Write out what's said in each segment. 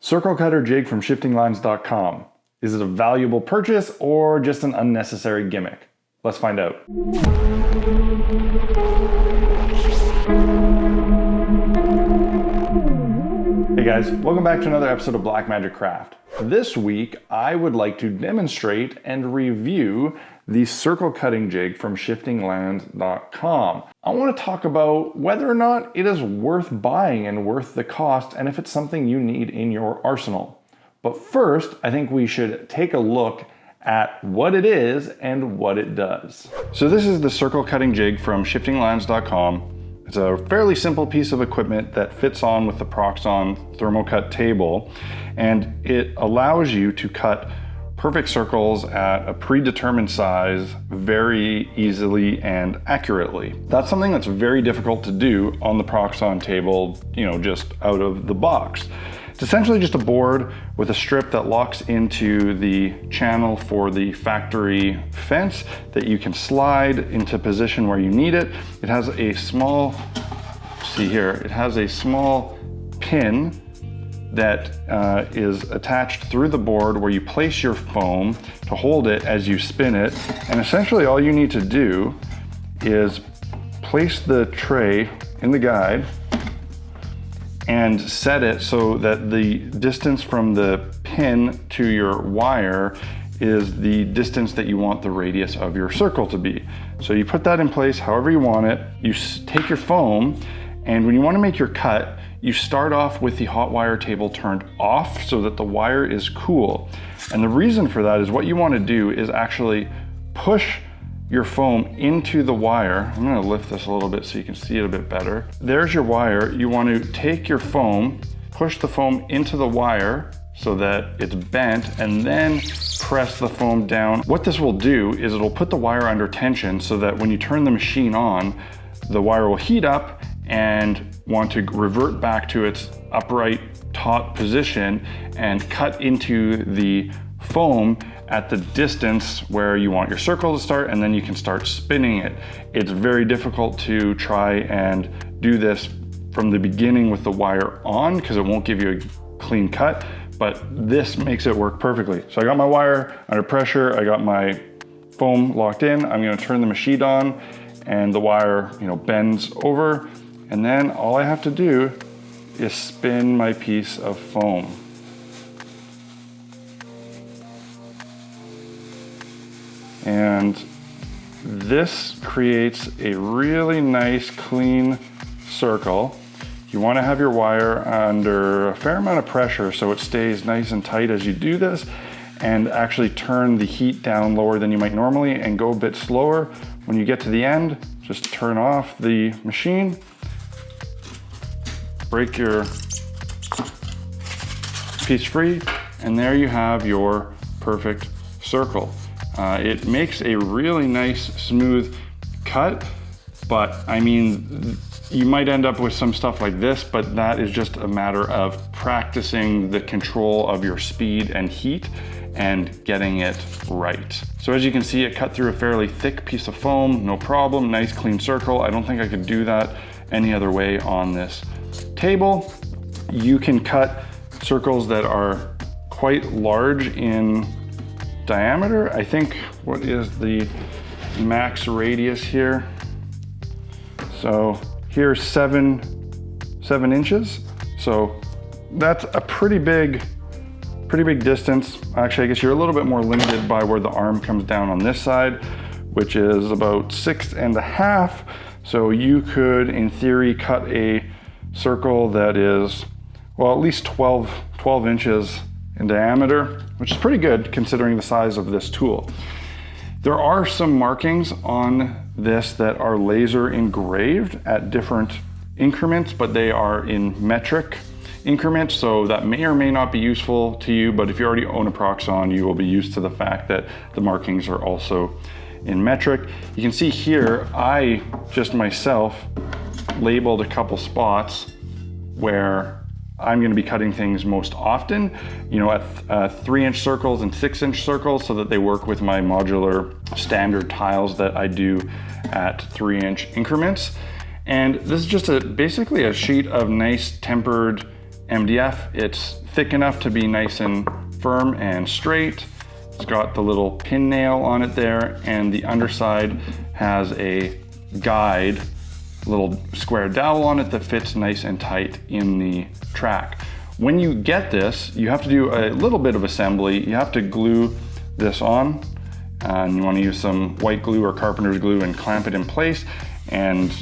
Circle Cutter Jig from shiftinglines.com. Is it a valuable purchase or just an unnecessary gimmick? Let's find out. Hey guys, welcome back to another episode of Black Magic Craft. This week, I would like to demonstrate and review the Circle Cutting Jig from shiftinglines.com. I want to talk about whether or not it is worth buying and worth the cost, and if it's something you need in your arsenal. But first, I think we should take a look at what it is and what it does. So this is the Circle Cutting Jig from shiftinglines.com. It's a fairly simple piece of equipment that fits on with the Proxxon thermocut table, and it allows you to cut perfect circles at a predetermined size very easily and accurately. That's something that's very difficult to do on the Proxxon table, just out of the box. It's essentially just a board with a strip that locks into the channel for the factory fence that you can slide into position where you need it. It has a small, see here, it has a small pin that is attached through the board where you place your foam to hold it as you spin it. And essentially all you need to do is place the tray in the guide and set it so that the distance from the pin to your wire is the distance that you want the radius of your circle to be. So you put that in place however you want it. You take your foam, and when you want to make your cut, you start off with the hot wire table turned off so that the wire is cool. And the reason for that is what you want to do is actually push your foam into the wire. I'm going to lift this a little bit so you can see it a bit better. There's your wire. You want to take your foam, push the foam into the wire so that it's bent, and then press the foam down. What this will do is it'll put the wire under tension so that when you turn the machine on, the wire will heat up and want to revert back to its upright taut position and cut into the foam at the distance where you want your circle to start, and then you can start spinning it. It's very difficult to try and do this from the beginning with the wire on because it won't give you a clean cut, but this makes it work perfectly. So I got my wire under pressure, I got my foam locked in, I'm gonna turn the machine on, and the wire bends over, and then all I have to do is spin my piece of foam. And this creates a really nice clean circle. You want to have your wire under a fair amount of pressure so it stays nice and tight as you do this, and actually turn the heat down lower than you might normally and go a bit slower. When you get to the end, just turn off the machine, break your piece free, and there you have your perfect circle. It makes a really nice smooth cut, but I mean, you might end up with some stuff like this, but that is just a matter of practicing the control of your speed and heat and getting it right. So as you can see, it cut through a fairly thick piece of foam, no problem, nice clean circle. I don't think I could do that any other way on this table. You can cut circles that are quite large in diameter. I think, what is the max radius here? So here's seven inches. So that's a pretty big distance. Actually, I guess you're a little bit more limited by where the arm comes down on this side, which is about 6.5. So you could, in theory, cut a circle that is, well, at least 12 inches in diameter, which is pretty good considering the size of this tool. There are some markings on this that are laser engraved at different increments, but they are in metric increments, so that may or may not be useful to you, but if you already own a Proxxon, you will be used to the fact that the markings are also in metric. You can see here, I just myself labeled a couple spots where I'm going to be cutting things most often, at 3-inch circles and 6-inch circles, so that they work with my modular standard tiles that I do at 3-inch increments. And this is just basically a sheet of nice tempered MDF. It's thick enough to be nice and firm and straight. It's got the little pin nail on it there, and the underside has a guide, little square dowel on it that fits nice and tight in the track. When you get this, you have to do a little bit of assembly. You have to glue this on, and you want to use some white glue or carpenter's glue and clamp it in place, and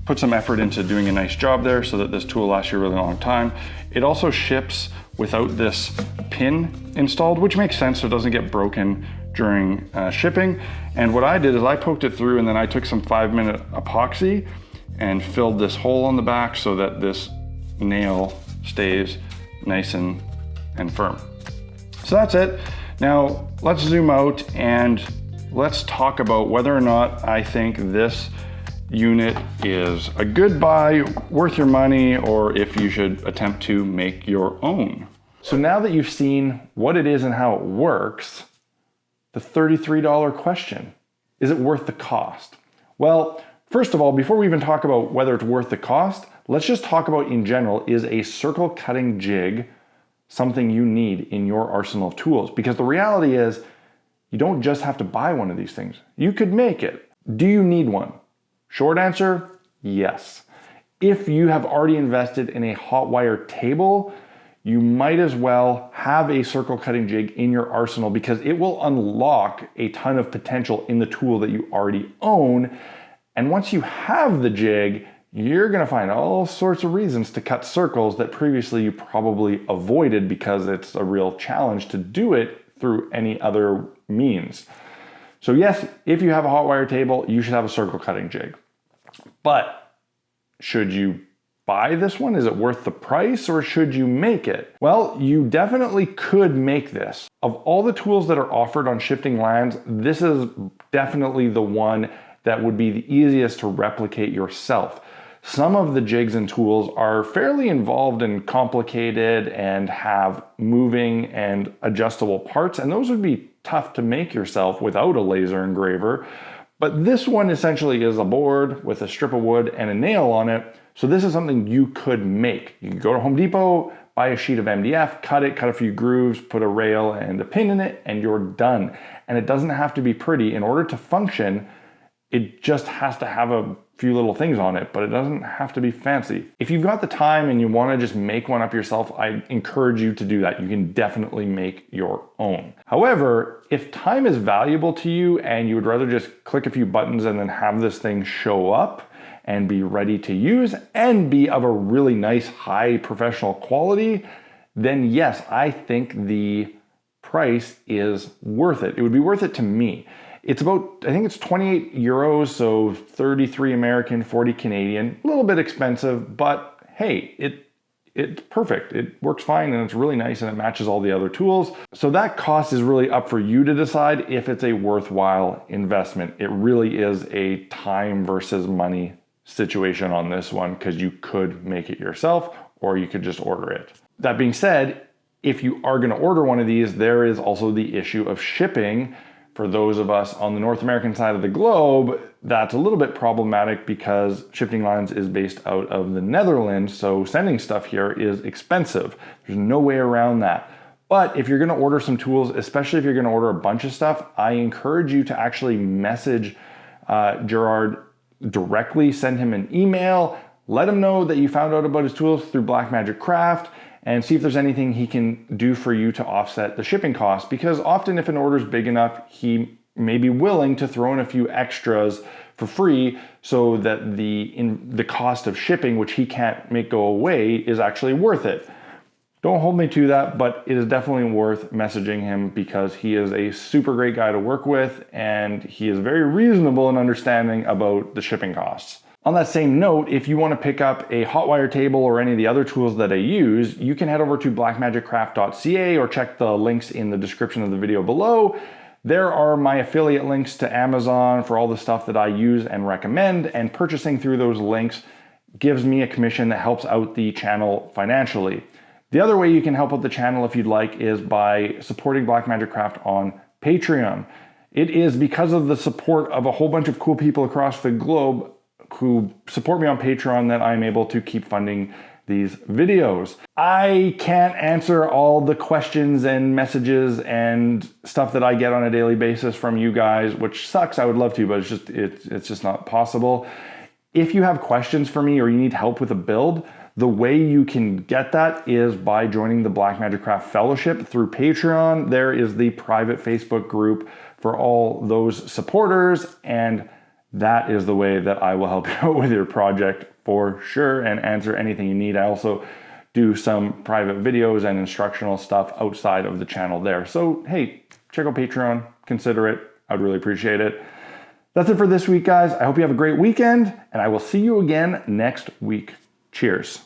put some effort into doing a nice job there so that this tool lasts you a really long time. It also ships without this pin installed, which makes sense so it doesn't get broken during shipping. And what I did is I poked it through, and then I took some 5-minute epoxy and filled this hole on the back so that this nail stays nice and firm. So that's it. Now let's zoom out and let's talk about whether or not I think this unit is a good buy, worth your money, or if you should attempt to make your own. So now that you've seen what it is and how it works, the $33 question, is it worth the cost? Well, first of all, before we even talk about whether it's worth the cost, let's just talk about in general, is a circle cutting jig something you need in your arsenal of tools? Because the reality is, you don't just have to buy one of these things. You could make it. Do you need one? Short answer, yes. If you have already invested in a hotwire table, you might as well have a circle cutting jig in your arsenal because it will unlock a ton of potential in the tool that you already own. And once you have the jig, you're gonna find all sorts of reasons to cut circles that previously you probably avoided because it's a real challenge to do it through any other means. So yes, if you have a hotwire table, you should have a circle cutting jig. But should you buy this one? Is it worth the price, or should you make it? Well, you definitely could make this. Of all the tools that are offered on Shifting Lands, this is definitely the one that would be the easiest to replicate yourself. Some of the jigs and tools are fairly involved and complicated and have moving and adjustable parts, and those would be tough to make yourself without a laser engraver. But this one essentially is a board with a strip of wood and a nail on it. So this is something you could make. You can go to Home Depot, buy a sheet of MDF, cut a few grooves, put a rail and a pin in it, and you're done. And it doesn't have to be pretty. In order to function, it just has to have a few little things on it, but it doesn't have to be fancy. If you've got the time and you want to just make one up yourself, I encourage you to do that. You can definitely make your own. However, if time is valuable to you and you would rather just click a few buttons and then have this thing show up and be ready to use and be of a really nice, high professional quality, then yes, I think the price is worth it. It would be worth it to me. It's about, I think it's 28 euros, so 33 American, 40 Canadian. A little bit expensive, but hey, it's perfect. It works fine and it's really nice and it matches all the other tools. So that cost is really up for you to decide if it's a worthwhile investment. It really is a time versus money situation on this one because you could make it yourself or you could just order it. That being said, if you are going to order one of these, there is also the issue of shipping. For those of us on the North American side of the globe, that's a little bit problematic because Shifting Lands is based out of the Netherlands, so sending stuff here is expensive. There's no way around that. But if you're gonna order some tools, especially if you're gonna order a bunch of stuff, I encourage you to actually message Gerard directly, send him an email, let him know that you found out about his tools through Blackmagic Craft, and see if there's anything he can do for you to offset the shipping costs. Because often if an order is big enough, he may be willing to throw in a few extras for free so that the cost of shipping, which he can't make go away, is actually worth it. Don't hold me to that, but it is definitely worth messaging him because he is a super great guy to work with and he is very reasonable and understanding about the shipping costs. On that same note, if you want to pick up a hotwire table or any of the other tools that I use, you can head over to blackmagiccraft.ca or check the links in the description of the video below. There are my affiliate links to Amazon for all the stuff that I use and recommend, and purchasing through those links gives me a commission that helps out the channel financially. The other way you can help out the channel if you'd like is by supporting Blackmagic Craft on Patreon. It is because of the support of a whole bunch of cool people across the globe who support me on Patreon that I'm able to keep funding these videos. I can't answer all the questions and messages and stuff that I get on a daily basis from you guys, which sucks. I would love to, but it's just not possible. If you have questions for me or you need help with a build, the way you can get that is by joining the Blackmagic Craft Fellowship through Patreon. There is the private Facebook group for all those supporters, and that is the way that I will help you out with your project for sure and answer anything you need. I also do some private videos and instructional stuff outside of the channel there. So hey, check out Patreon, consider it. I'd really appreciate it. That's it for this week, guys. I hope you have a great weekend, and I will see you again next week. Cheers.